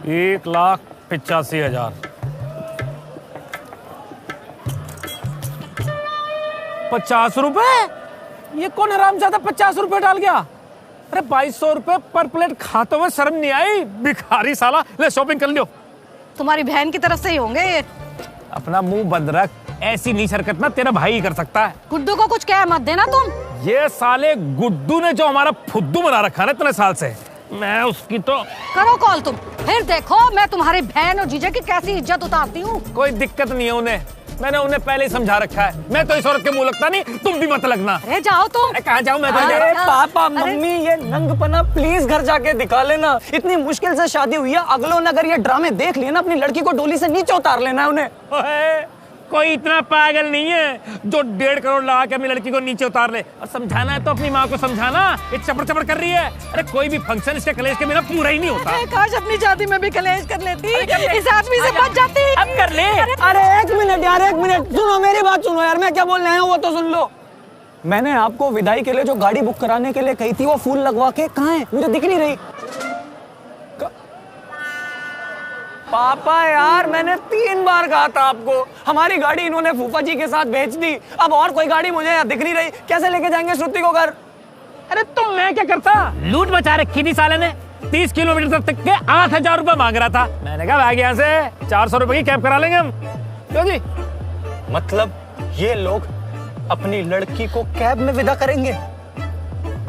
1,85,000। 50 रुपए? ये कौन हरामजादा 50 रुपए डाल गया? अरे 2,200 रुपए पर प्लेट खाते हुए शर्म नहीं आई? भिखारी साला। ले शॉपिंग कर लियो। तुम्हारी बहन की तरफ से ही होंगे ये। अपना मुंह बंद रख, ऐसी नीच हरकत ना तेरा भाई ही कर सकता है। गुड्डू को कुछ कह मत देना तुम। ये साले गुड्डू ने जो हमारा फुद्दू बना रखा है इतने साल से, मैं उसकी तो। करो कॉल तुम, फिर देखो मैं तुम्हारी बहन और जीजा की कैसी इज्जत उतारती हूँ। कोई दिक्कत नहीं है उन्हें, मैंने उन्हें पहले ही समझा रखा है। मैं तो इस औरत के मुंह लगता नहीं, तुम भी मत लगना। अरे जाओ तुम। कहाँ जाऊँ मैं? अरे पापा मम्मी ये नंगपना प्लीज घर जाके दिखा लेना। इतनी मुश्किल से शादी हुई है, अगलों ने अगर ये ड्रामे देख लिए ना, अपनी लड़की को डोली से नीचे उतार लेना है उन्हें। कोई इतना पागल नहीं है जो 1.5 करोड़ लगा के अपनी लड़की को नीचे उतार ले। और समझाना है तो अपनी माँ को समझाना, ये चपड़ चपड़ कर रही है। अरे कोई भी फंक्शन इसके कलेश के बिना पूरा ही नहीं होता। काश अपनी शादी में भी कलेश कर लेती, इस आदमी से बच जाती। अब कर ले। अरे एक मिनट यार, एक मिनट सुनो, मेरी बात सुनो यार, मैं क्या बोल रहा हूँ वो तो सुन लो। मैंने आपको विदाई के लिए जो गाड़ी बुक कराने के लिए कही थी, वो फूल लगवा के कहाँ है? मुझे दिख नहीं रही। पापा यार मैंने 3 बार कहा था आपको, हमारी गाड़ी इन्होंने फूफा जी के साथ भेज दी। अब और कोई गाड़ी मुझे दिख नहीं रही, कैसे लेके जाएंगे श्रुति को घर? अरे तुम मैं क्या करता? लूट मचा रखी थी साले ने। 30 किलोमीटर तक के 8,000 रुपए मांग रहा था। मैंने कहा भाग यहाँ से, 400 रुपए की कैब करा लेंगे हम। क्यों जी? मतलब ये लोग अपनी लड़की को कैब में विदा करेंगे?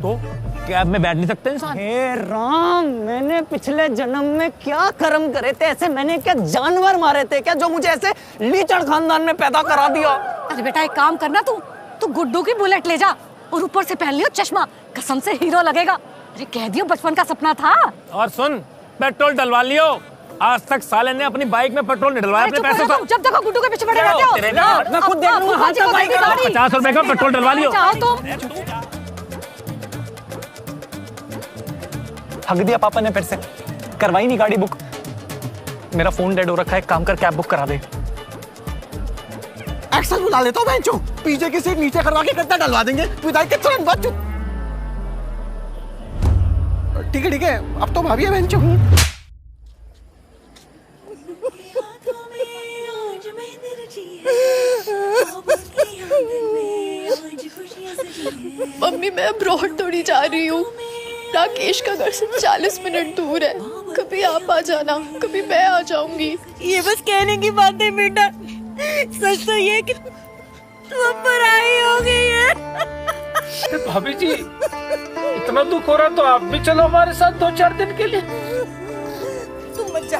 तो कैब में बैठ नहीं सकते इंसान? हे राम, मैंने पिछले जन्म में क्या कर्म करे थे? ऐसे मैंने क्या जानवर मारे थे क्या, जो मुझे ऐसे लीचड़ खानदान में पैदा करा दिया? अरे बेटा एक काम करना, तू गुड्डू की बुलेट ले जा और ऊपर से पहन लियो चश्मा, कसम से हीरो लगेगा। अरे कह दियो बचपन का सपना था। और सुन, पेट्रोल डलवा लियो। आज तक साले ने अपनी बाइक में पेट्रोल नहीं डलवाया अपने पैसों से। जब देखो गुड्डू के पीछे पड़े रहते हो। मैं खुद देख लूंगा, हाथ में बाइक है। 50 रुपए का पेट्रोल डलवा लियो। जाओ तुम। हक दिया पापा ने फिर से, करवाई नहीं गाड़ी बुक। मेरा फोन डेड हो रखा है, काम कर कैब बुक करा दे। एक्सेल बुला लेता हूँ बेंचो, पीछे की सीट नीचे करवा के कितना डलवा देंगे विदाई के तुरंत बाद। ठीक है अब तो भाभी है बेंचो। मम्मी मैं अब्रॉड थोड़ी जा रही हूँ, राकेश का घर से 40 मिनट दूर है। कभी आप आ जाना, कभी मैं आ जाऊंगी। ये बस कहने की बात है बेटा, सच तो ये कि तू अब पराई हो गई है। भाभी जी इतना दुख हो रहा तो आप भी चलो हमारे साथ 2-4 दिन के लिए। तू मत जा,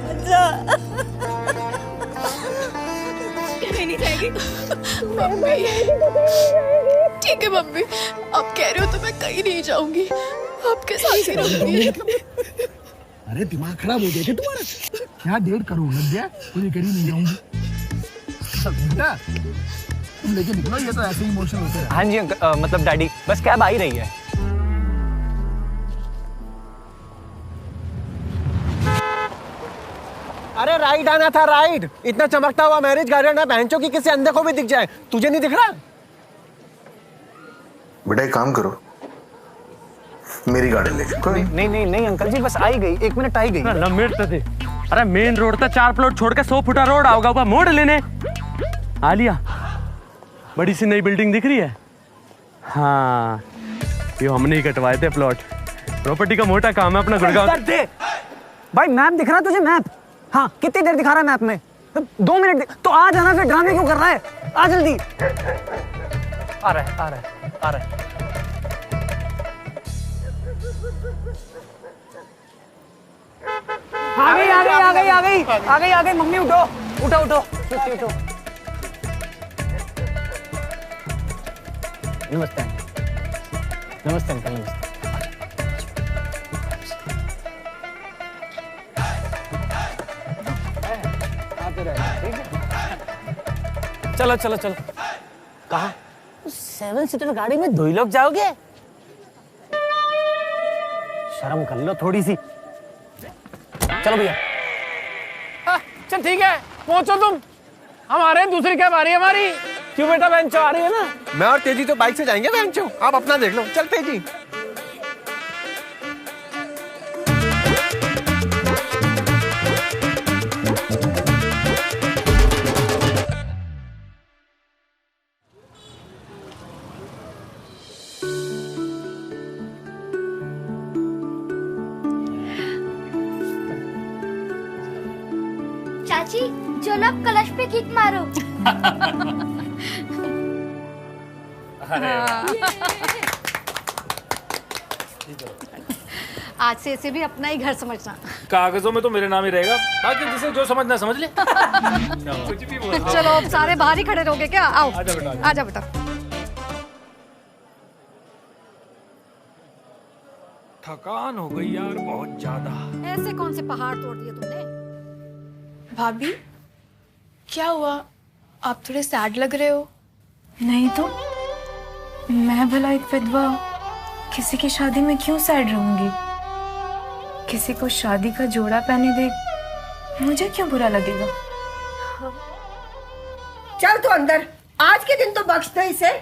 मत जा। नहीं जाएगी मम्मी। ठीक है मम्मी, आप कह रहे हो तो मैं कहीं नहीं जाऊंगी, आपके साथ ही रहूंगी। अरे दिमाग खराब हो गया क्या तुम्हारा? क्या 1.5 करोड़ लग गया, तुझे कहीं नहीं जाऊंगी। बेटा तुम लेके निकलो, ये तो ऐसे ही इमोशनल होते हैं। हाँ जी मतलब डैडी, बस कैब आ ही रही है। अरे राइड आना था, राइड। इतना चमकता हुआ मैरिज गार्डन है, बहनचों की किसी अंधे को भी दिख जाए, तुझे नहीं दिख रहा? बेटा एक काम करो, मेरी गाड़ी ले। नहीं अंकल जी, बस आई गई, 1 मिनट आई गई। लंबेट तो दे। अरे मेन रोड था, 4 प्लॉट छोड़ के 100 फुटा रोड आओगा, ऊपर मोड़ लेने आ लिया। बड़ी सी नई बिल्डिंग दिख रही है। हाँ ये हमने ही कटवाए थे प्लॉट। प्रॉपर्टी का मोटा काम है अपना गुड़गांव। भाई मैप दिख रहा है तुझे? मैप? हाँ कितनी देर दिखा रहा है मैप में? 2 मिनट तो आ जाना, फिर ड्रामे क्यों कर रहा है? आ जल्दी। आ रहा है। आ गई। मम्मी उठो। नमस्ते अंकल, नमस्ते। चलो। कहाँ? 7 सीटर गाड़ी में 2 ही लोग जाओगे? शर्म कर लो थोड़ी सी। चलो भैया। चल ठीक है, पहुंचो तुम। हमारे दूसरी कैब आ रही है हमारी। क्यों बेटा, बेंचो आ रही है ना? मैं और तेजी तो बाइक से जाएंगे बेंचो, आप अपना देख लो। चल तेजी। चाची चलो अब कलश पे किक मारो। आज से इसे भी अपना ही घर समझना। कागजों में तो मेरे नाम ही रहेगा, बाकी जिसे जो समझना समझ ले। कुछ भी बोल। चलो अब सारे बाहर ही खड़े रहोगे क्या? आओ आजा बेटा। थकान हो गई यार बहुत ज्यादा। ऐसे कौन से पहाड़ तोड़ दिए तुमने? भाभी क्या हुआ, आप थोड़े सैड लग रहे हो। नहीं तो मैं भला एक विधवा किसी की शादी में क्यों सैड रहूंगी? किसी को शादी का जोड़ा पहने देख मुझे क्यों बुरा लगेगा? चल तो अंदर, आज के दिन तो बख्श दो इसे।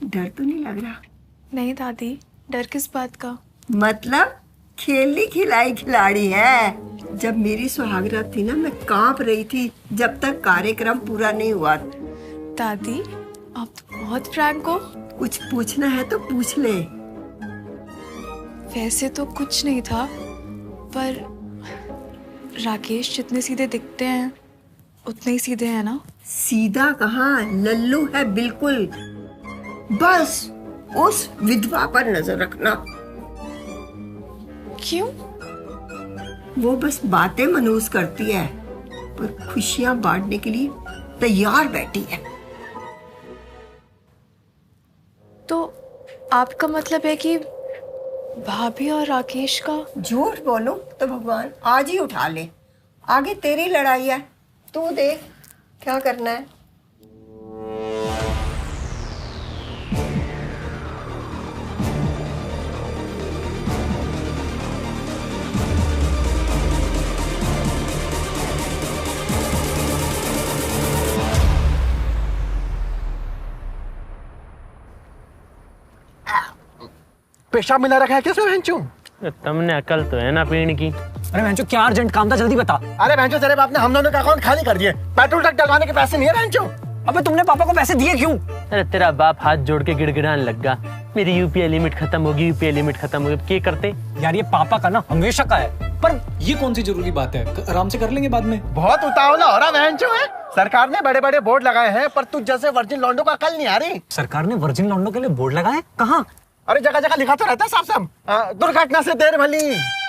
डर तो नहीं लग रहा? नहीं दादी, डर किस बात का? मतलब खेली खिलाई खिलाड़ी है। जब मेरी सुहागरात थी ना, मैं कांप रही थी जब तक कार्यक्रम पूरा नहीं हुआ। दादी आप तो बहुत फ्रैंक हो। कुछ पूछना है तो पूछ ले। वैसे तो कुछ नहीं था, पर राकेश जितने सीधे दिखते हैं उतने ही सीधे हैं ना? सीधा कहाँ, लल्लू है बिल्कुल। बस उस विधवा पर नजर रखना। क्यों? वो बस बातें मनहूस करती है, पर खुशियां बांटने के लिए तैयार बैठी है। तो आपका मतलब है कि भाभी और राकेश का? झूठ बोलो तो भगवान आज ही उठा ले। आगे तेरी लड़ाई है, तू देख क्या करना है। पेशाब मिला रखा है किसमें भैंचू? तुमने अकल तो है ना पीण की। अरे भैंचो क्या अर्जेंट काम था, जल्दी बता। अरे भैंचू तेरे बाप ने हम दोनों का अकाउंट खाली कर दिए। पेट्रोल तक डलवाने के पैसे नहीं है भैंचू। अबे तुमने पापा को पैसे दिए क्यों? अरे तेरा बाप हाथ जोड़ के गिड़गिड़ाने लग गया, मेरी यूपीआई लिमिट खत्म होगी, यूपीआई लिमिट खत्म होगी। क्या करते यार? ये पापा का ना हमेशा का है। पर ये कौन सी जरूरी बात है, आराम से कर लेंगे बाद में। बहुत उतावला हो रहा भैंचू है। सरकार ने बड़े बड़े बोर्ड लगाए हैं, पर तुझ जैसे वर्जिन लौंडों का अकल नहीं आ रही। सरकार ने वर्जिन लौंडों के लिए बोर्ड लगाए? कहाँ? अरे जगह जगह लिखा तो रहता है साफ साफ, दुर्घटना से देर भली।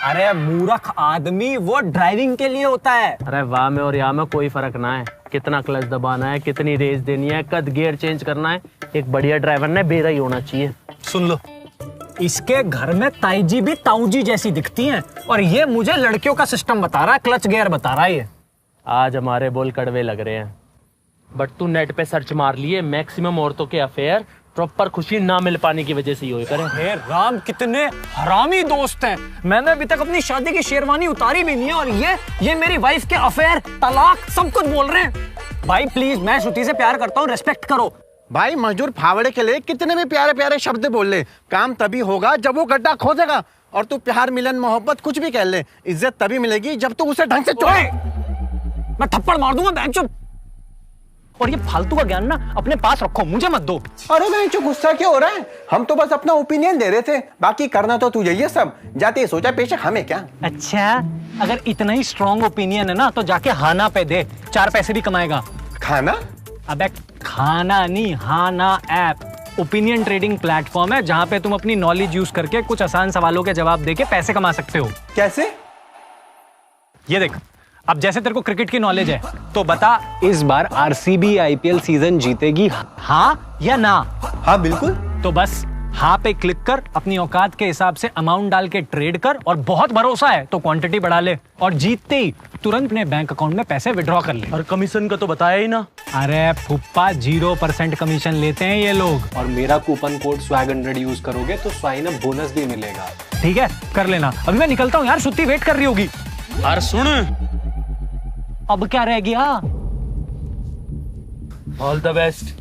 अरे मूर्ख आदमी, वो ड्राइविंग के लिए होता है। अरे वाह में और यहाँ में कोई फर्क ना है, कितना क्लच दबाना है, कितनी रेस देनी है, कद गियर चेंज करना है। एक बढ़िया ड्राइवर ने बेरा ही होना चाहिए। सुन लो, इसके घर में ताईजी भी ताऊजी जैसी दिखती हैं, और ये मुझे लड़कियों का सिस्टम बता रहा है, क्लच गियर बता रहा है ये। आज हमारे बोल कड़वे लग रहे हैं, बट तू नेट पे सर्च मार लिए, मैक्सिमम औरतों के अफेयर प्रॉपर खुशी ना मिल पाने की वजह से ही करें। हे राम, कितने हरामी दोस्त हैं। मैंने अभी तक अपनी शादी की शेरवानी उतारी भी नहीं है, और ये मेरी वाइफ के अफेयर, तलाक, सब कुछ बोल रहे हैं। भाई प्लीज, मैं श्रुति से प्यार करता हूँ, रेस्पेक्ट करो। भाई मजदूर फावड़े के लिए कितने भी प्यारे प्यारे शब्द बोल ले, काम तभी होगा जब वो गड्ढा खोदेगा। और तू प्यार मिलन मोहब्बत कुछ भी कह ले, इज्जत तभी मिलेगी जब तू उसे ढंग से छोड़े। मैं थप्पड़ मार दूंगा बैंचो। और ये फालतू का ज्ञान ना अपने पास रखो, मुझे मत दो। अरे बैंचो गुस्सा क्यों हो रहा है? हम तो बस अपना ओपिनियन दे रहे थे, बाकी करना तो तुझे ये सब। जाते ही सोचा पेशक हमें क्या। अच्छा, अगर इतना ही स्ट्रॉन्ग ओपिनियन है ना तो जाके हाना पे दे, 4 पैसे भी कमाएगा। खाना? अबे खाना नहीं, हाना ऐप ओपिनियन ट्रेडिंग प्लेटफॉर्म है, जहां पे तुम अपनी नॉलेज यूज करके कुछ आसान सवालों के जवाब देके पैसे कमा सकते हो। कैसे? ये देख, अब जैसे तेरे को क्रिकेट की नॉलेज है, तो बता इस बार आरसीबी आईपीएल सीजन जीतेगी, हाँ या ना? हाँ बिल्कुल। तो बस हाँ पे क्लिक कर, अपनी औकात के हिसाब से अमाउंट डाल के ट्रेड कर, और बहुत भरोसा है तो क्वांटिटी बढ़ा ले, और जीतते ही तुरंत अपने बैंक अकाउंट में पैसे विड्रॉ कर ले। और कमीशन का तो बताया ही ना। अरे फुप्पा, 0% कमीशन लेते हैं ये लोग। और मेरा कूपन कोड swag100 यूज करोगे तो साइन अप बोनस भी मिलेगा। ठीक है, कर लेना। अभी मैं निकलता हूँ यार, श्रुति वेट कर रही होगी। और सुन, अब क्या रह गया? All the best.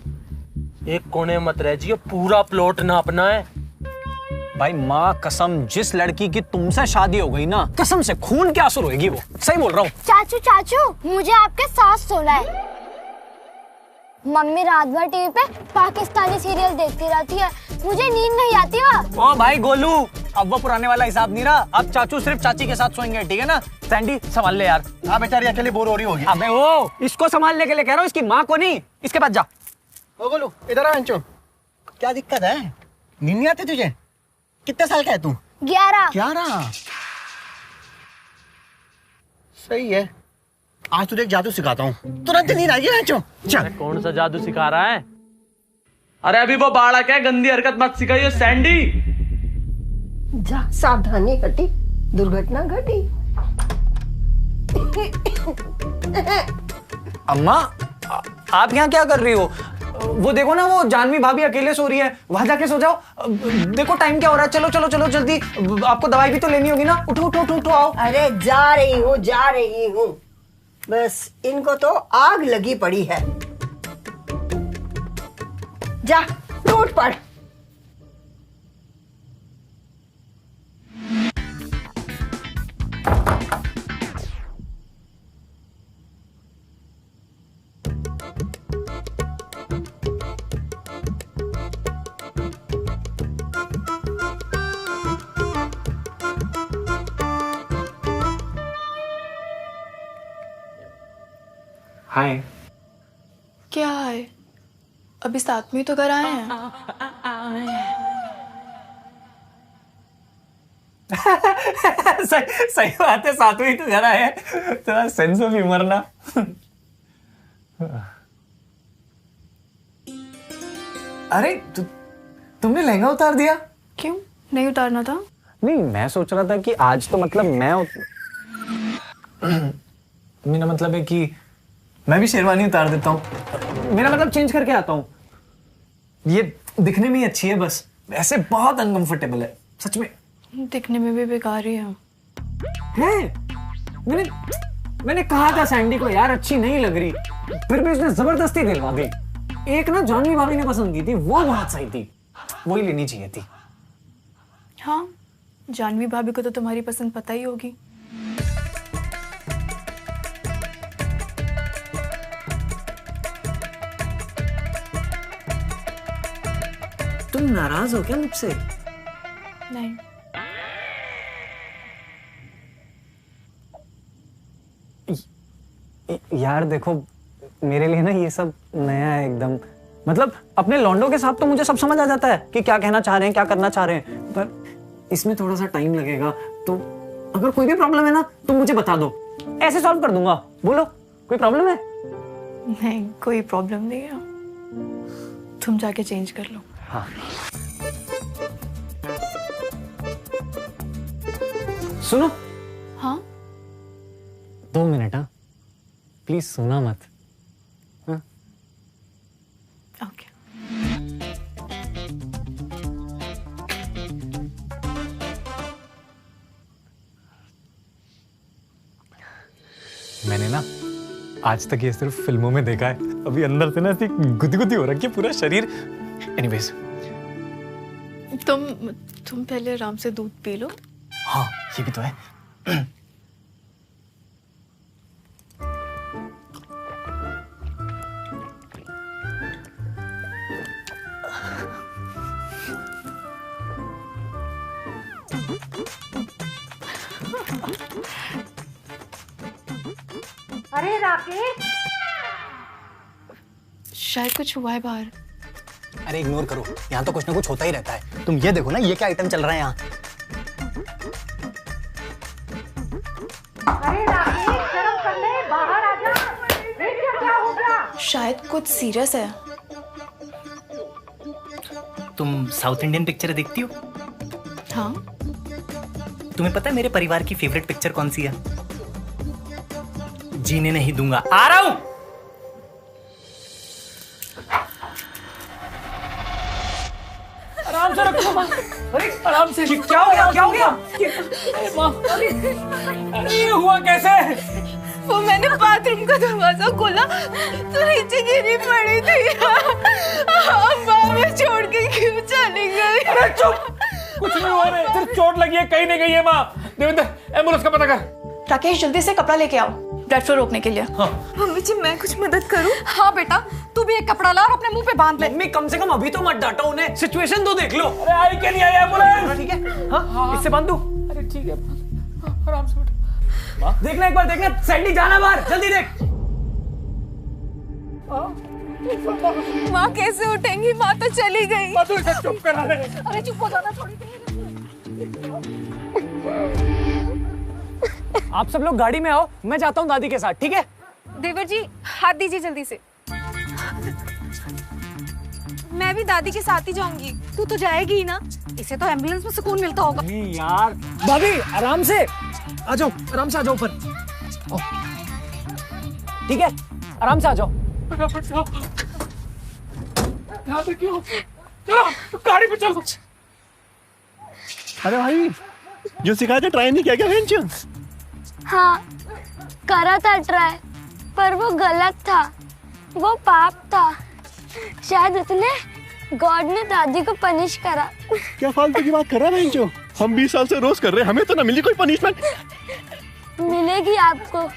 एक कोने मत रह जियो, पूरा प्लॉट ना अपना है। भाई माँ कसम, जिस लड़की की तुमसे शादी हो गई ना, कसम से खून के आंसू रोएगी वो। सही बोल रहा हूँ। चाचू चाचू, मुझे आपके साथ सोना है। मम्मी रात भर टीवी पे पाकिस्तानी सीरियल देखती रहती है, मुझे नींद नहीं आती। ओ भाई गोलू, अब वो पुराने वाला हिसाब नहीं रहा, अब चाचू सिर्फ चाची के साथ सोएंगे, ठीक है ना? सैंडी संभाल ले यार। हाँ बेचारी अकेले बोर हो रही होगी। अबे वो इसको संभालने के लिए कह रहा हूँ, इसकी माँ को नहीं। इसके बाद जा। ओ गोलू इधर आ अंचो। क्या दिक्कत है? नींद नहीं आती तुझे? कितने साल का है तू? 11। सही है, आज तुझे एक जादू सिखाता हूँ, तुरंत नींद आएगी अंचो। चल। कौन सा जादू सिखा रहा है? अरे अभी वो बालक है, गंदी हरकत मत सिखाइए सैंडी। जा, सावधानी घटी, दुर्घटना घटी। अम्मा आप यहाँ क्या कर रही हो? वो देखो ना, वो जानवी भाभी अकेले सो रही है, वहां जाके सो जाओ। देखो टाइम क्या हो रहा है, चलो चलो चलो जल्दी, आपको दवाई भी तो लेनी होगी ना। उठो उठो उठो उठो, आओ। अरे जा रही हूँ, बस इनको तो आग लगी पड़ी है। जा टूट पड़। हाय। क्या है? अभी साथ में ही तो घर आए हैं। सही बात है, साथ में ही तो घर आए हैं, थोड़ा सेंस ऑफ ह्यूमर ना। अरे तुमने लहंगा उतार दिया? क्यों नहीं उतारना था? नहीं, मैं सोच रहा था कि आज तो मतलब मेरा मतलब है कि मैं भी शेरवानी उतार देता हूँ। मेरा मतलब चेंज करके आता हूँ। ये दिखने में ही अच्छी है, बस ऐसे बहुत अनकंफर्टेबल है सच में। दिखने में भी बेकार ही है। मैंने कहा था सैंडी को यार अच्छी नहीं लग रही, फिर भी उसने जबरदस्ती दिलवा दी। एक ना जानवी भाभी ने पसंद की थी, वो बहुत सही थी, वही लेनी चाहिए थी। हाँ, जानवी भाभी को तो तुम्हारी पसंद पता ही होगी। तुम नाराज हो क्या मुझसे? नहीं। यार देखो, मेरे लिए ना ये सब नया है एकदम। मतलब अपने लौंडों के साथ तो मुझे सब समझ आ जाता है कि क्या कहना चाह रहे हैं, क्या करना चाह रहे हैं, पर इसमें थोड़ा सा टाइम लगेगा। तो अगर कोई भी प्रॉब्लम है ना तो मुझे बता दो, ऐसे सॉल्व कर दूंगा। बोलो, कोई प्रॉब्लम है? नहीं, कोई प्रॉब्लम नहीं है, तुम जाके चेंज कर लो। हाँ। सुनो। हाँ? 2 मिनट। हाँ प्लीज सुना मत। हाँ? ओके। मैंने ना आज तक ये सिर्फ फिल्मों में देखा है, अभी अंदर से ना ऐसी गुदगुदी हो रखी है पूरा शरीर। एनीवेज, तुम पहले आराम से दूध पी लो। हाँ ये भी तो है। अरे राकेश, शायद कुछ हुआ है बाहर। अरे इग्नोर करो, यहाँ तो कुछ ना कुछ होता ही रहता है। तुम ये देखो ना, ये क्या आइटम चल रहा है यहाँ। अरे राकेश, शर्म कर ले, बाहर आ जा। क्या हो गया? शायद कुछ सीरियस है। तुम साउथ इंडियन पिक्चर देखती हो? हाँ। तुम्हें पता है मेरे परिवार की फेवरेट पिक्चर कौन सी है? जीने नहीं दूंगा। आ रहा हूं। आराम से रखो माँ। अरे आराम से। क्या हो गया? क्या हो गया? माँ, अरे ये हुआ कैसे? वो मैंने बाथरूम का दरवाजा खोला तो नीचे गिरी पड़ी थी। अम्मा मैं छोड़ के क्यों चली गई? अरे चुप, कुछ नहीं हुआ रे, सिर्फ चोट लगी है, कहीं नहीं गई है माँ। देवेंद्र, एम्बुलेंस का पता कर। राकेश जल्दी से कपड़ा लेके आओ। ब्लड फ्लो रोकने के लिए। हाँ। मम्मी जी मैं कुछ मदद करूं? हाँ बेटा, तू भी एक कपड़ा ला और अपने मुंह पे बांध ले। मम्मी कम से कम अभी तो मत डांटो उन्हें, सिचुएशन तो देख लो। अरे आई के नहीं आया एम्बुलेंस। ठीक है हाँ इससे बांध दो। अरे ठीक है, आराम से बेटा। देखना एक बार, देखना सैंडी जाना बाहर, जल्दी देख। माँ कैसे उठेंगी? माँ तो चली गई। तू इसे चुप करा दे। अरे चुप हो जाना थोड़ी देर। आप सब लोग गाड़ी में आओ, मैं जाता हूँ दादी के साथ, ठीक है? देवर जी हाथ दीजिए जल्दी से। मैं भी दादी के साथ ही जाऊंगी। तू तो जाएगी ही ना, इसे तो एम्बुलेंस में सुकून मिलता होगा। नहीं यार भाभी आराम से आ जाओ, आराम से आ जाओ ऊपर, ठीक है? आराम से आ जाओ। फटाफट जाओ। यहाँ पे क्यों? चलो गाड़ी पे चलो। अरे भाई जो सिखाया था ट्राई नहीं किया क्या बेंचो? हाँ करा था ट्राई, पर वो गलत था, वो पाप था। शायद इसलिए गॉड ने दादी को पनिश करा। क्या फालतू की बात कर रहा है बेंचो? हम 20 साल से रोज कर रहे हैं, हमें तो ना मिली कोई पनिशमेंट। मिलेगी आपको,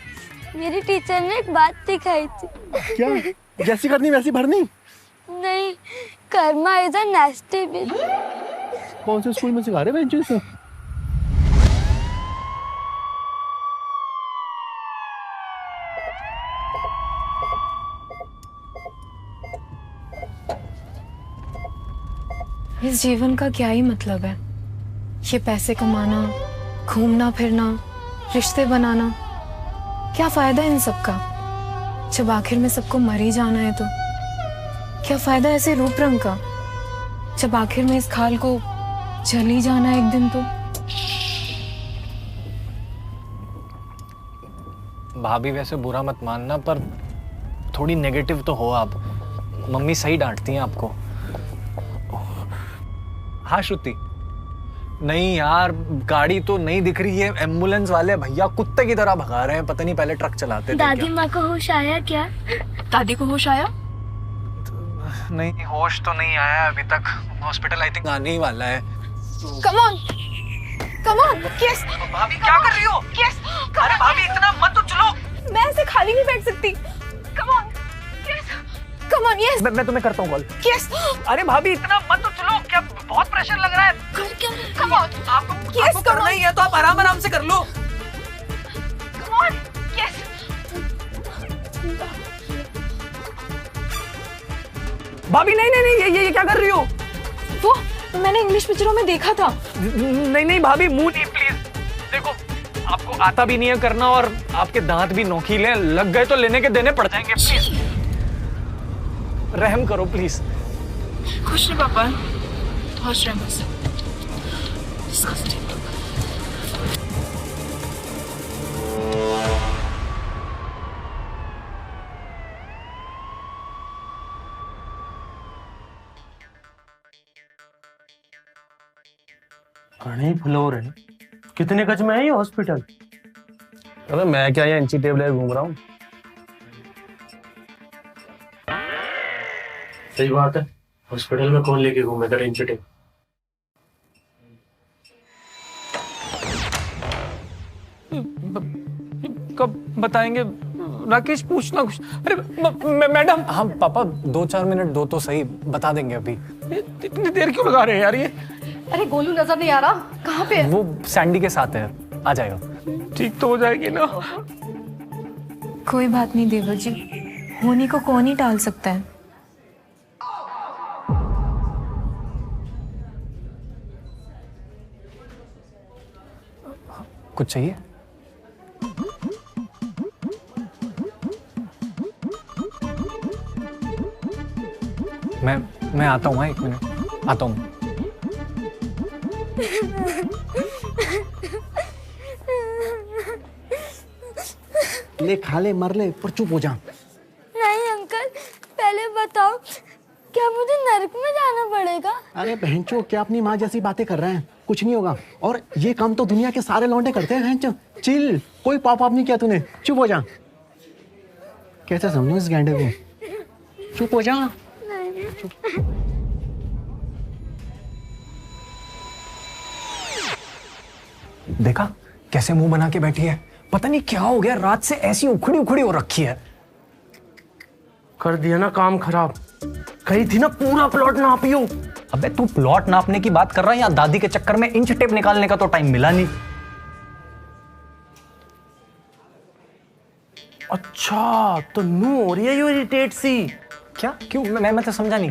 मेरी टीचर ने एक बात सिखाई थी। क्या? जैसी करनी वैसी भरनी? नहीं, कर्मा इज अ नेस्टी बिच। कौन से स्कूल में सिखा रहे बेंचो इसे? इस जीवन का क्या ही मतलब है? ये पैसे कमाना, घूमना फिरना, रिश्ते बनाना, क्या फायदा इन सब का जब आखिर में सबको मर ही जाना है? तो क्या फायदा ऐसे रूप रंग का जब आखिर में इस खाल को जल ही जाना है एक दिन? तो भाभी वैसे बुरा मत मानना, पर थोड़ी नेगेटिव तो हो आप। मम्मी सही डांटती हैं आपको। हाँ श्रुति, नहीं यार गाड़ी तो नहीं दिख रही है, एम्बुलेंस वाले भैया कुत्ते की तरह भगा रहे हैं, पता नहीं पहले ट्रक चलाते थे। दादी माँ को होश आया क्या? दादी को होश आया? नहीं होश तो नहीं आया अभी तक, हॉस्पिटल आई थिंक आने ही वाला है। Come on, come on, yes. भाभी क्या कर रही हो? यस, अरे भाभी इतना मत उछलो। मैं ऐसे खाली नहीं बैठ सकती। Come on, yes, come on, yes. मैं तुम्हें करता हूँ कॉल। यस। अरे भाभी इतना मत उछलो, क्या बहुत प्रेशर लग रहा है? कम ऑन, आपको करना ही है तो आप आराम आराम से कर लो। Come on, yes. भाभी नहीं नहीं नहीं, ये क्या कर रही हो? वो मैंने इंग्लिश पिक्चरों में देखा था। नहीं नहीं भाभी मुंह नहीं प्लीज। देखो आपको आता भी नहीं है करना, और आपके दांत भी नोकीले, लग गए तो लेने के देने पड़ जाएंगे। प्लीज रहम करो प्लीज। खुश रहे पापा, खुश रहे बस। घने फ्लोर है, कितने गज में है ये हॉस्पिटल? अरे मैं क्या यहाँ इंची टेबल घूम रहा हूँ। सही बात है, हॉस्पिटल में कौन लेके घूमेगा इंची टेबल? कब बताएंगे राकेश? पूछना कुछ। अरे मैडम। हाँ पापा 2-4 मिनट दो तो सही, बता देंगे अभी। इतनी देर क्यों लगा रहे हैं यार ये? अरे गोलू नजर नहीं आ रहा, कहाँ पे है? वो सैंडी के साथ है, आ जाएगा। ठीक तो हो जाएगी ना? कोई बात नहीं देवर जी, होने को कौन ही टाल सकता है। कुछ चाहिए? मैं आता हूँ, 1 मिनट आता हूँ। ले खा ले मर ले, पर चुप हो जा। नहीं अंकल, पहले बताओ क्या मुझे नरक में जाना पड़ेगा? अरे बहनचो, क्या अपनी माँ जैसी बातें कर रहे हैं? कुछ नहीं होगा, और ये काम तो दुनिया के सारे लौंडे करते हैं। बहनचो चिल, कोई पाप नहीं किया तूने, चुप हो जा। कैसे समझूं इस गैंडे को? चुप हो जा। देखा कैसे मुंह बना के बैठी है, पता नहीं क्या हो गया, रात से ऐसी उखड़ी उखड़ी हो रखी है। कर दिया ना काम खराब। कही थी ना पूरा प्लॉट नापियो। अबे तू प्लॉट नापने की बात कर रहा है या दादी के चक्कर में इंच टेप निकालने का तो टाइम मिला नहीं। अच्छा तो नू हो रही है ये इरिटेट सी। क्या क्यों? मैं तो समझा नहीं।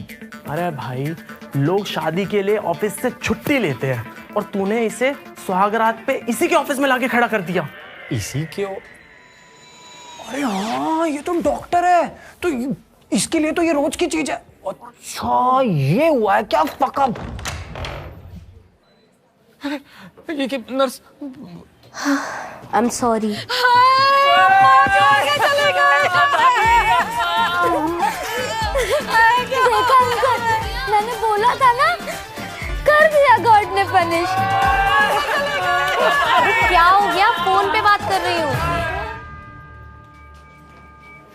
अरे भाई लोग शादी के लिए ऑफिस से छुट्टी लेते हैं और तूने इसे सुहागरात पे इसी के ऑफिस में लाके खड़ा कर दिया। इसी के अरे हाँ, ये तो डॉक्टर है, तो इसके लिए तो ये रोज की चीज है। अच्छा ये हुआ है क्या? फकअप। ये कि नर्स आई एम सॉरी। देखा अंकल, मैंने बोला था ना, कर दिया गॉड ने पनिश। क्या हो गया? फोन पे बात कर रही हूँ।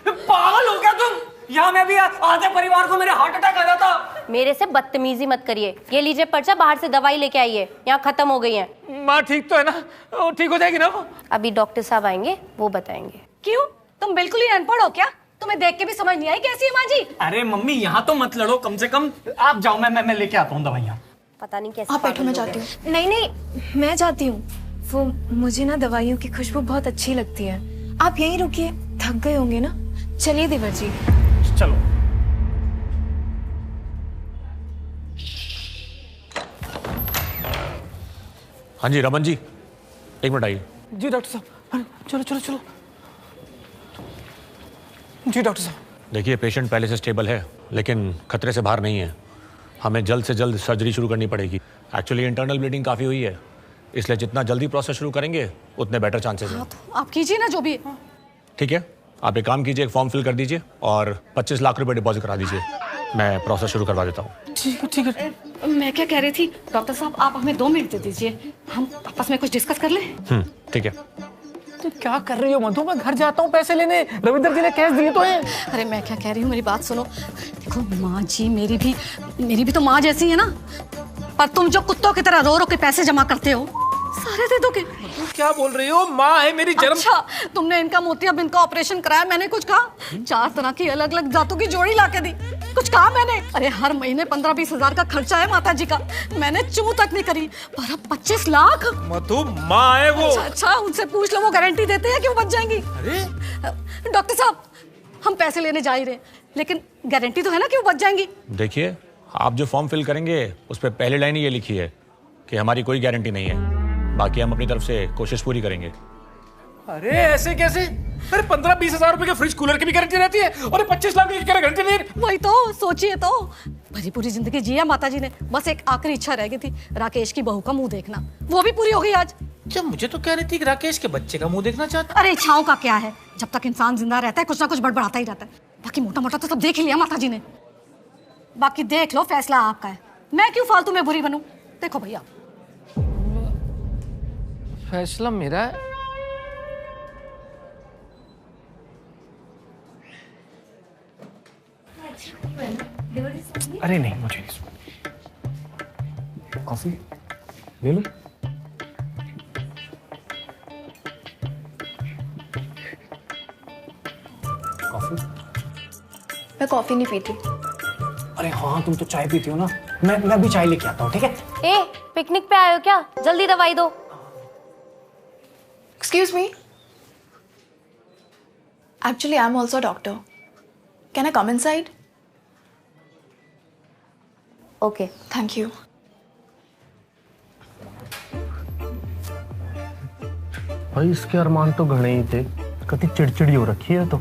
पागल हो गया तुम? यहाँ मैं भी आधे परिवार को मेरे हार्ट अटैक आ जाता। मेरे से बदतमीजी मत करिए। ये लीजिए पर्चा, बाहर से दवाई लेके आइए, यहाँ खत्म हो गई है। माँ ठीक तो है ना? वो ठीक हो जाएगी ना? वो अभी डॉक्टर साहब आएंगे, वो बताएंगे। क्यों? तुम बिल्कुल ही अनपढ़ हो क्या? तुम्हें देख के भी समझ नहीं आई कैसी है माँ जी? अरे मम्मी यहाँ तो मत लड़ो, कम से कम आप जाओ, मैं लेके आता हूँ दवाइयाँ। पता नहीं कैसे। आप बैठो, मैं जाती हूँ। नहीं नहीं, मैं जाती हूँ। वो मुझे ना दवाइयों की खुशबू बहुत अच्छी लगती है। आप यहीं रुकिए, थक गए होंगे ना। चलिए देवर जी। चलो। हाँ जी रमन जी, एक मिनट आइए। जी डॉक्टर साहब, चलो चलो चलो। जी डॉक्टर साहब। देखिए पेशेंट पहले से स्टेबल है लेकिन खतरे से बाहर नहीं है। हमें जल्द से जल्द सर्जरी शुरू करनी पड़ेगी। एक्चुअली इंटरनल ब्लीडिंग काफ़ी हुई है, इसलिए जितना जल्दी प्रोसेस शुरू करेंगे उतने बेटर चांसेस हैं। तो आप कीजिए ना जो भी। ठीक है, आप एक काम कीजिए, एक फॉर्म फिल कर दीजिए और 25 लाख रुपए डिपॉजिट करा दीजिए। मैं प्रोसेस शुरू करवा देता हूँ। ठीक है। मैं क्या कह रही थी डॉक्टर साहब, आप हमें 2 मिनट दे दीजिए, हम आपस में कुछ डिस्कस कर लें। ठीक है। तो क्या कर रही हो मधु? मैं घर जाता हूँ पैसे लेने, रविंदर जी ने कैश दिए तो हैं। अरे मैं क्या कह रही हूँ, मेरी बात सुनो। देखो माँ जी मेरी भी तो माँ जैसी है ना, पर तुम जो कुत्तों की तरह रो रो के पैसे जमा करते हो, सारे दे दोगे? क्या बोल रही हो? माँ है मेरी जन्म। अच्छा, तुमने इनका मोतियाबिंद का ऑपरेशन कराया, मैंने कुछ कहा? 4 तरह की अलग अलग जातों की जोड़ी ला के दी, कुछ कहा मैंने? अरे हर महीने 15-20 हजार का खर्चा है माता जी का, मैंने चू तक नहीं करी, पर अब 25 लाख। मधु माँ है वो। अच्छा उनसे पूछ लो, वो गारंटी देते हैं कि वो बच जाएंगी। अरे डॉक्टर साहब, हम पैसे लेने जा ही रहे, लेकिन गारंटी तो है ना कि वो बच जाएंगी? देखिए आप जो फॉर्म फिल करेंगे उस पर पहली लाइन ही ये लिखी है कि हमारी कोई गारंटी नहीं है, बाकी हम अपनी तरफ से कोशिश पूरी करेंगे। अरे ऐसे कैसे? अरे 15-20 हजार रुपए के फ्रिज कूलर की भी गारंटी रहती है और 25 लाख की गारंटी नहीं। वही तो सोचिए, तो भरी पूरी जिंदगी जिया माता जी ने, बस एक आखिरी इच्छा रह गई थी, राकेश की बहू का मुंह देखना, वो भी पूरी हो गई आज। क्या मुझे तो कह रही थी कि राकेश के बच्चे का मुंह देखना चाहता। अरे इच्छाओं का क्या है, जब तक इंसान जिंदा रहता है कुछ ना कुछ बड़बड़ाता ही रहता है। बाकी मोटा मोटा तो सब देख ही लिया माता जी ने, बाकी देख लो, फैसला आपका है। मैं क्यों फालतू में बुरी बनूं? देखो भैया, फैसला मेरा है। अरे नहीं, मुझे कॉफी ले लो। कॉफी? मैं कॉफी नहीं पीती। अरे हाँ, तुम तो चाय पीती हो ना, मैं भी चाय लेके आता हूँ, ठीक है? ए, पिकनिक पे आए हो क्या? जल्दी दवाई दो। Excuse me. Actually, I'm also a doctor. Can I come inside? Okay. Thank you. भाई इसके अरमान तो घने ही थे, कति चिड़चिड़ी हो रखी है। तो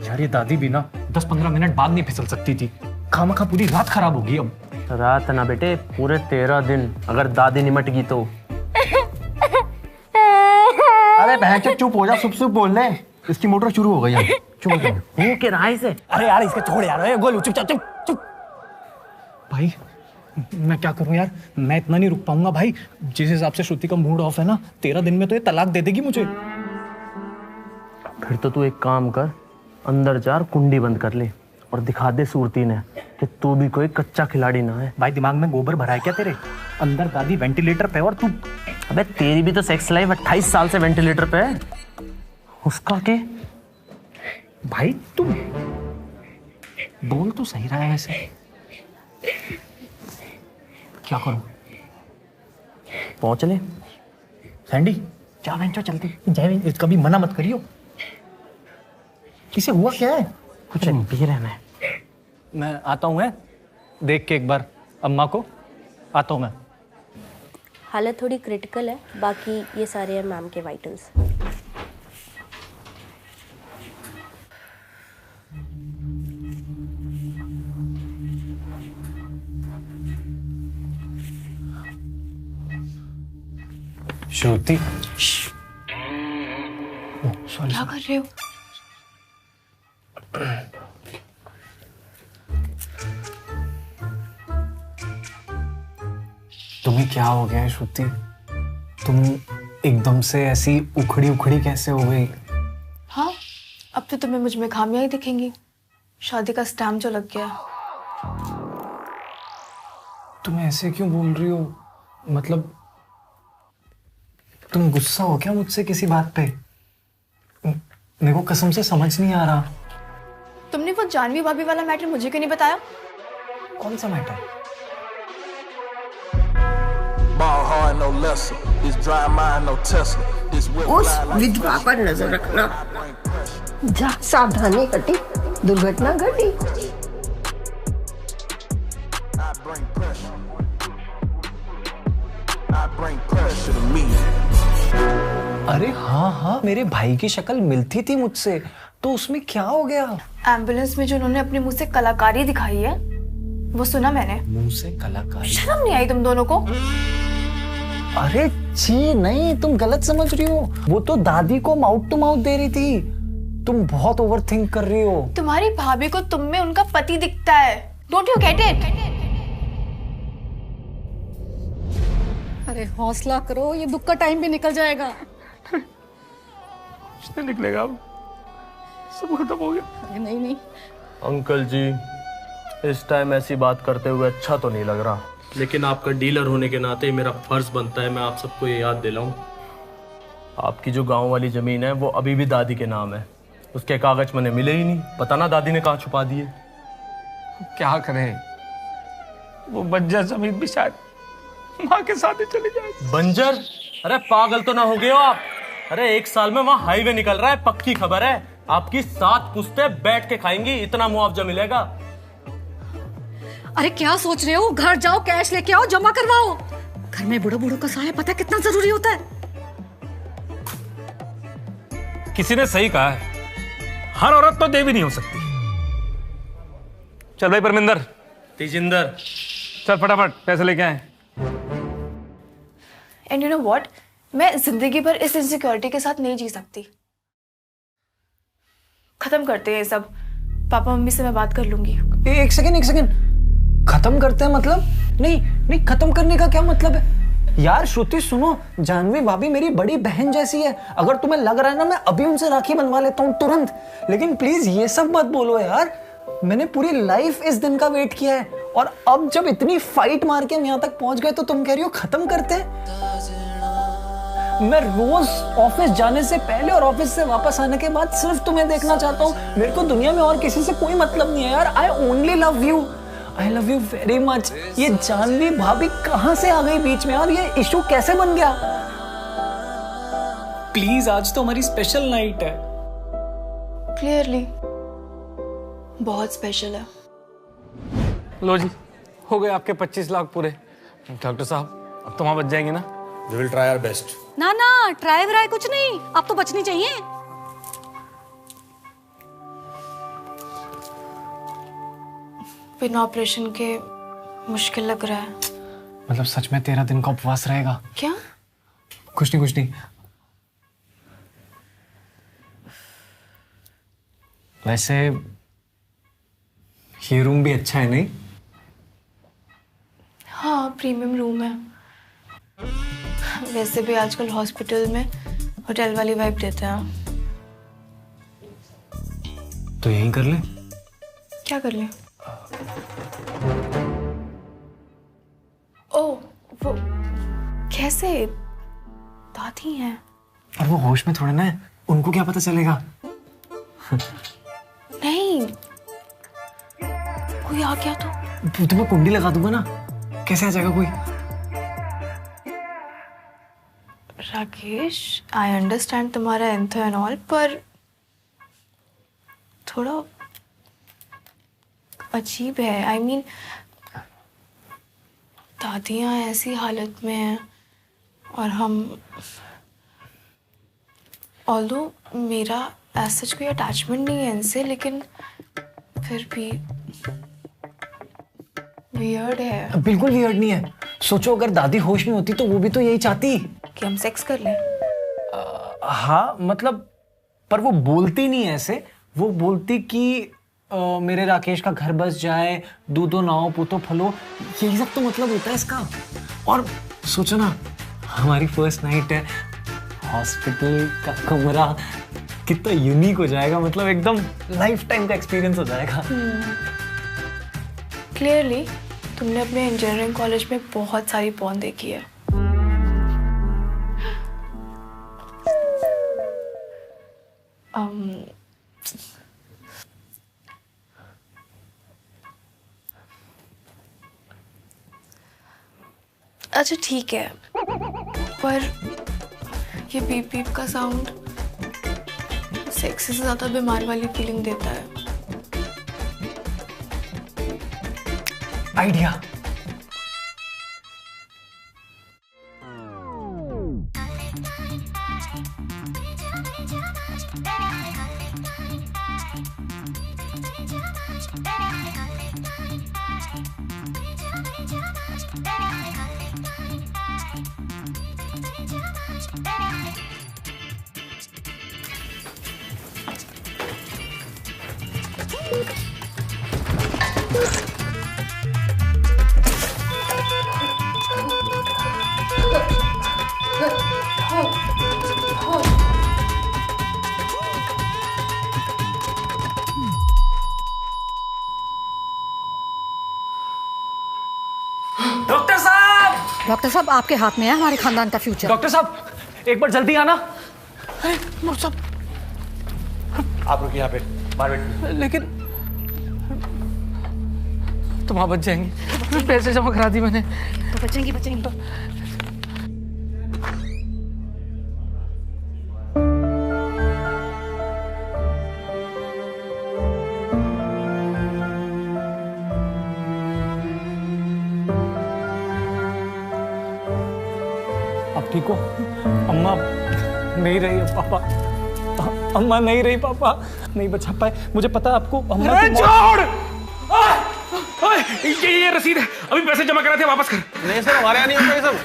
यार ये दादी भी ना 10-15 मिनट बाद नहीं फिसल सकती थी, खामखा पूरी रात खराब होगी। अब रात ना बेटे, पूरे 13 दिन अगर दादी निमट गई तो। अरे बहन चुप हो जा, सुप बोल ले, इसकी मोटर शुरू हो गई है। चुप हो जा। मुंह के राय से। अरे यार इसके छोड़ यार, गोलू चुप चुप। भाई मैं क्या करूं यार, मैं इतना नहीं रुक पाऊंगा भाई। जिस हिसाब से श्रुति का मूड ऑफ है ना, 13 दिन में तो ये तलाक दे देगी मुझे। फिर तो तू एक काम कर, अंदर जा, कुंडी बंद कर ले और दिखा दे सूरती ने कि तू भी कोई कच्चा खिलाड़ी ना है। भाई दिमाग में गोबर भरा है क्या तेरे? अंदर दादी वेंटिलेटर पे और तू। अबे तेरी भी तो सेक्स लाइफ 28 साल से वेंटिलेटर पे है। उसका के भाई तुम बोल तो सही रहा है वैसे। क्या करूं? पहुंच ले सैंडी, जा बेंचो चलते। जय कभी मना मत करियो। इसे हुआ क्या है? कुछ नहीं, पी रहे मैं आता हूँ, है देख के एक बार अम्मा को आता हूँ मैं। हालत थोड़ी क्रिटिकल है, बाकी ये सारे हैं मैम के वाइटल्स। श्रुति, क्या कर रहे हो? तुम्हें क्या हो गया है श्रुति? तुम एकदम से ऐसी उखड़ी उखड़ी कैसे हो गई? हाँ, अब तो तुम्हें मुझ में खामियां ही दिखेंगी। शादी का स्टैम्प जो लग गया। तुम ऐसे क्यों बोल रही हो? मतलब तुम गुस्सा हो क्या मुझसे किसी बात पे? मेरे को कसम से समझ नहीं आ रहा। तुमने वो जानवी भाभी वाला मैटर मुझे क्यों नहीं बताया? कौन सा मैटर? उस विधवा पर नजर रखना। जा, सावधानी घटी, दुर्घटना घटी। अरे हाँ हाँ, मेरे भाई की शक्ल मिलती थी मुझसे, तो उसमें क्या हो गया? एम्बुलेंस में जो उन्होंने अपने मुंह से कलाकारी दिखाई है, वो सुना मैंने। मुंह से कलाकारी? शर्म नहीं आई तुम दोनों को? अरे जी नहीं, तुम गलत समझ रही हो। वो तो दादी को माउथ टू माउथ दे रही थी। तुम बहुत ओवर थिंक कर रही हो। तुम्हारी भाभी को तुम में उनका पति दिखता है। Don't you get it? अरे हौसला करो, ये दुख का टाइम भी निकल जाएगा। कुछ नहीं निकलेगा, अब सब खत्म हो गया। अरे नहीं नहीं अंकल जी, इस टाइम ऐसी बात करते हुए अच्छा तो नहीं लग रहा, लेकिन आपका डीलर होने के नाते मेरा फर्ज बनता है मैं आप सबको ये याद दिलाऊं। आपकी जो गांव वाली जमीन है वो अभी भी दादी के नाम है। उसके कागज मैंने मिले ही नहीं, पता ना दादी ने कहाँ छुपा दिए। क्या करें, वो बंजर जमीन भी शायद माँ के साथ ही चली जाए। बंजर? अरे पागल तो ना हो गए हो आप? अरे 1 साल में वहाँ हाईवे निकल रहा है, पक्की खबर है। आपकी 7 पुश्तें बैठ के खाएंगी, इतना मुआवजा मिलेगा। अरे क्या सोच रहे हो? घर जाओ, कैश लेके आओ, जमा करवाओ। घर में बूढ़ों बूढ़ों का सहारा पता है कितना जरूरी होता है। किसी ने सही कहा है, हर औरत तो देवी नहीं हो सकती। चल भाई परमिंदर, तेजिंदर, चल फटाफट पैसे लेके आए। एंड यू नो व्हाट, मैं जिंदगी भर इस इनसिक्योरिटी के साथ नहीं जी सकती। खत्म करते हैं ये सब। पापा मम्मी से मैं बात कर लूंगी। एक सेकंड, खत्म करते हैं मतलब? नहीं, खत्म करने का क्या मतलब है यार? श्रुति सुनो, जानवी भाभी मेरी बड़ी बहन जैसी है। अगर तुम्हें लग रहा है ना मैं अभी उनसे राखी बनवा लेता हूँ तुरंत, लेकिन प्लीज ये सब मत बोलो यार। मैंने पूरी लाइफ इस दिन का वेट किया है, और अब जब इतनी फाइट मार के हम यहाँ तक पहुंच गए तो तुम कह रही हो खत्म करते हैं? मैं रोज ऑफिस जाने से पहले और ऑफिस से वापस आने के बाद सिर्फ तुम्हें देखना चाहता हूँ। मेरे को दुनिया में और किसी से कोई मतलब नहीं है यार। I only love you, I love you very much. ये जानवी भाभी कहाँ से आ गई बीच में यार? ये इशू कैसे बन गया? प्लीज, आज तो हमारी स्पेशल नाइट है। क्लियरली बहुत स्पेशल है। लो जी, हो गए आपके 25 लाख पूरे। डॉक्टर साहब, अब तो वहां बच जाएंगे ना? We will try our best. ना ना, ट्राई व्राई कुछ नहीं, अब तो बचनी चाहिए। बिना ऑपरेशन के मुश्किल लग रहा है। मतलब सच में 13 दिन का उपवास रहेगा? क्या? कुछ नहीं। वैसे ये रूम भी अच्छा है नहीं? हाँ, प्रीमियम रूम है। वैसे भी आजकल हॉस्पिटल में होटल वाली वाइब देते हैं। तो यहीं कर ले। क्या कर ले? ओह, वो कैसे? दादी हैं। और वो होश में थोड़ा ना है, उनको क्या पता चलेगा? नहीं, कोई आ गया तो मैं कुंडी लगा दूंगा ना, कैसे आ जाएगा कोई? राकेश, आई अंडरस्टैंड तुम्हारा एंथो एंड ऑल, पर थोड़ा अजीब है। आई मीन, दादियाँ ऐसी हालत में हैं और हम, ऑल्दो मेरा ऐसा कोई अटैचमेंट नहीं है इनसे, लेकिन फिर भी वियर्ड है। बिल्कुल वियर्ड नहीं है। सोचो अगर दादी होश में होती तो वो भी तो यही चाहती कि हम सेक्स कर लें। हाँ मतलब, पर वो बोलती नहीं ऐसे। वो बोलती कि मेरे राकेश का घर बस जाए, दूधो नाओ पूतो फलो, यही सब तो मतलब होता है इसका। और सोचो ना, हमारी फर्स्ट नाइट है, हॉस्पिटल का कमरा कितना यूनिक हो जाएगा, मतलब एकदम लाइफ टाइम का एक्सपीरियंस हो जाएगा। क्लियरली तुमने अपने इंजीनियरिंग कॉलेज में बहुत सारी पॉर्न देखी है। अच्छा ठीक है, पर ये बीप बीप का साउंड सेक्स से ज्यादा बीमार वाली फीलिंग देता है। आइडिया। डॉक्टर साहब, आपके हाथ में है हमारे खानदान का फ्यूचर। डॉक्टर साहब, एक बार जल्दी आना। आप रुकिए यहाँ पे, बाहर बैठिए। लेकिन तुम वहां बच जाएंगी, पैसे जमा करा दी मैंने। तो बचेंगी बचेंगी। ठीक हो? अम्मा नहीं रही है पापा, अम्मा नहीं रही पापा, नहीं बचा पाए। मुझे पता है आपको अम्मा की ये रसीद है, अभी पैसे जमा कराते हैं, वापस कर। नहीं सर, हमारे यहाँ नहीं होता ये सब।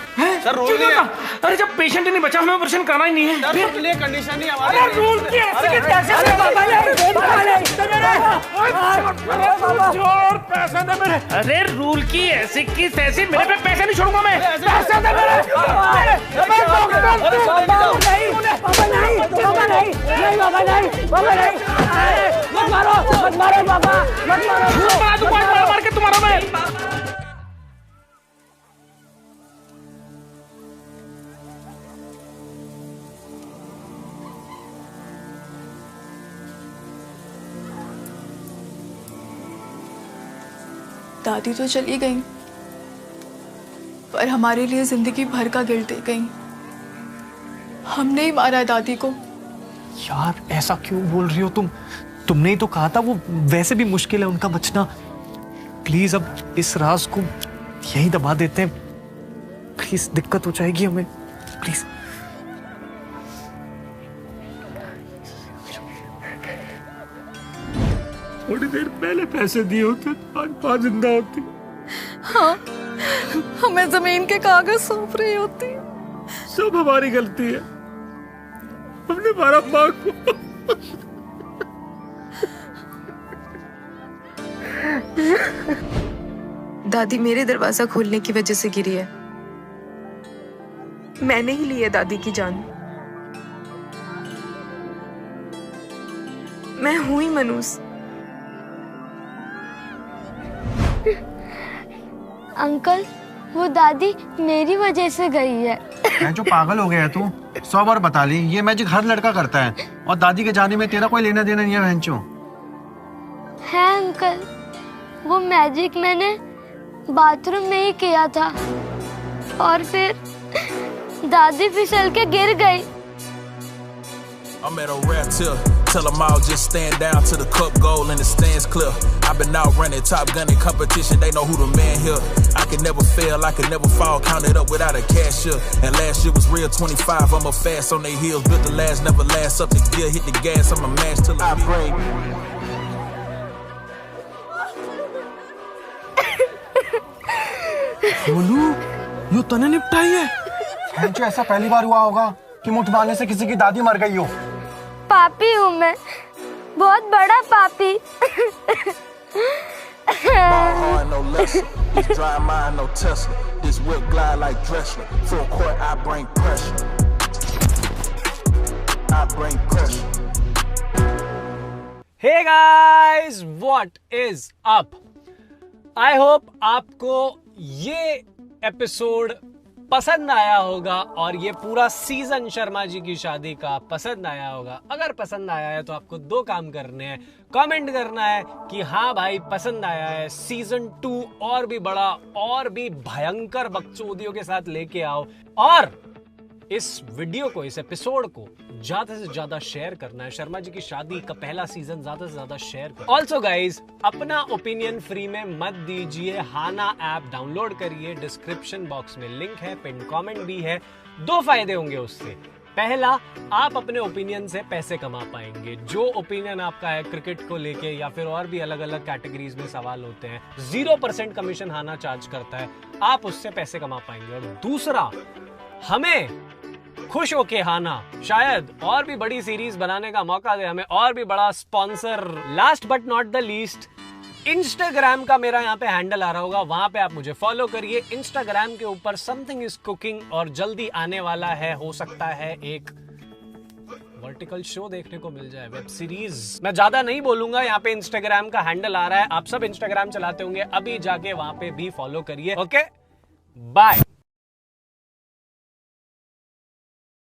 सर रूल नहीं है। अरे जब पेशेंट ही नहीं बचा, हमें ऑपरेशन करना ही नहीं है। सर रूल है, कंडीशन नहीं हमारे। अरे रूल की ऐसे के पैसे दे बाबा, छोड़ पैसे दे मेरे। अरे रूल की ऐसी की तैसी, मेरे पे पैसे नहीं छोड़ूंगा मैं। पैसे दे मेरे। मत मारो बाबा, मत मारो। मार के तुम्हारा मैं। दादी तो चली गई, पर हमारे लिए जिंदगी भर का गिल्ट दे गई। हमने ही मारा है दादी को। यार ऐसा क्यों बोल रही हो तुम? तुमने ही तो कहा था वो वैसे भी मुश्किल है उनका बचना। प्लीज अब इस राज को यही दबा देते हैं, प्लीज, दिक्कत हो जाएगी हमें, प्लीज। थोड़ी देर पहले पैसे दिए होते आज मां जिंदा होती। हाँ, हमें जमीन के कागज सौंप रही होती। सब हमारी गलती है, हमने मारा मां को। दादी मेरे दरवाजा खोलने की वजह से गिरी है। मैंने ही ली है दादी की जान। मैं हूं ही मनूस। अंकल, वो दादी मेरी वजह से गई है। मैं जो पागल हो गया है तू, 100 बार बता ली, ये मैजिक हर लड़का करता है और दादी के जाने में तेरा कोई लेना देना नहीं है बहनचो। है अंकल, वो मैजिक मैंने बाथरूम में ही किया था और फिर दादी फिसल के गिर गई। I'm at a rap till tell them all just stand down to the cup goal and the stands clear. I've been out running top gunning competition, they know who the man here. I can never fail, I can never fall, count it up without a cashier. And last year was real 25, I'm a fast on they heels, built the last, never last up the gear, hit the gas, I'm a mash till I break. बोलू, यो तने निपटाई है। बहनचो ऐसा पहली बार हुआ होगा कि मुठ मारने से किसी की दादी मर गई हो। पापी हूँ मैं, बहुत बड़ा पापी। Ball hard, no lesson. This dry mind, no Tesla. This whip glide like Dressler. Full court, I bring pressure. I bring pressure. Hey guys, what is up? I hope आपको ये एपिसोड पसंद आया होगा और ये पूरा सीजन शर्मा जी की शादी का पसंद आया होगा। अगर पसंद आया है तो आपको 2 काम करने हैं। कमेंट करना है कि हाँ भाई पसंद आया है, सीजन 2 और भी बड़ा और भी भयंकर बकचोदियों के साथ लेके आओ, और इस वीडियो को, इस एपिसोड को ज्यादा से ज्यादा शेयर करना है। शर्मा जी की शादी का पहला सीजन ज्यादा से ज्यादा शेयर करो। ऑल्सो गाइज, अपना ओपिनियन फ्री में मत दीजिए, हाना ऐप डाउनलोड करिए, डिस्क्रिप्शन बॉक्स में लिंक है, पिन कमेंट भी है। 2 फायदे होंगे उससे। पहला, आप अपने ओपिनियन से पैसे कमा पाएंगे। जो ओपिनियन आपका है क्रिकेट को लेके या फिर और भी अलग अलग कैटेगरीज में सवाल होते हैं, 0% कमीशन हाना चार्ज करता है, आप उससे पैसे कमा पाएंगे। और दूसरा, हमें खुश होके हाना शायद और भी बड़ी सीरीज बनाने का मौका दे, हमें और भी बड़ा sponsor. Last but not the least, Instagram का मेरा यहाँ पे हैंडल आ रहा होगा, वहां पे आप मुझे फॉलो करिए। इंस्टाग्राम के ऊपर समथिंग इज कुकिंग और जल्दी आने वाला है, हो सकता है एक वर्टिकल शो देखने को मिल जाए, वेब सीरीज। मैं ज्यादा नहीं बोलूंगा, यहाँ पे इंस्टाग्राम का हैंडल आ रहा है, आप सब इंस्टाग्राम चलाते होंगे, अभी जाके वहां पे भी फॉलो करिए। Okay, bye.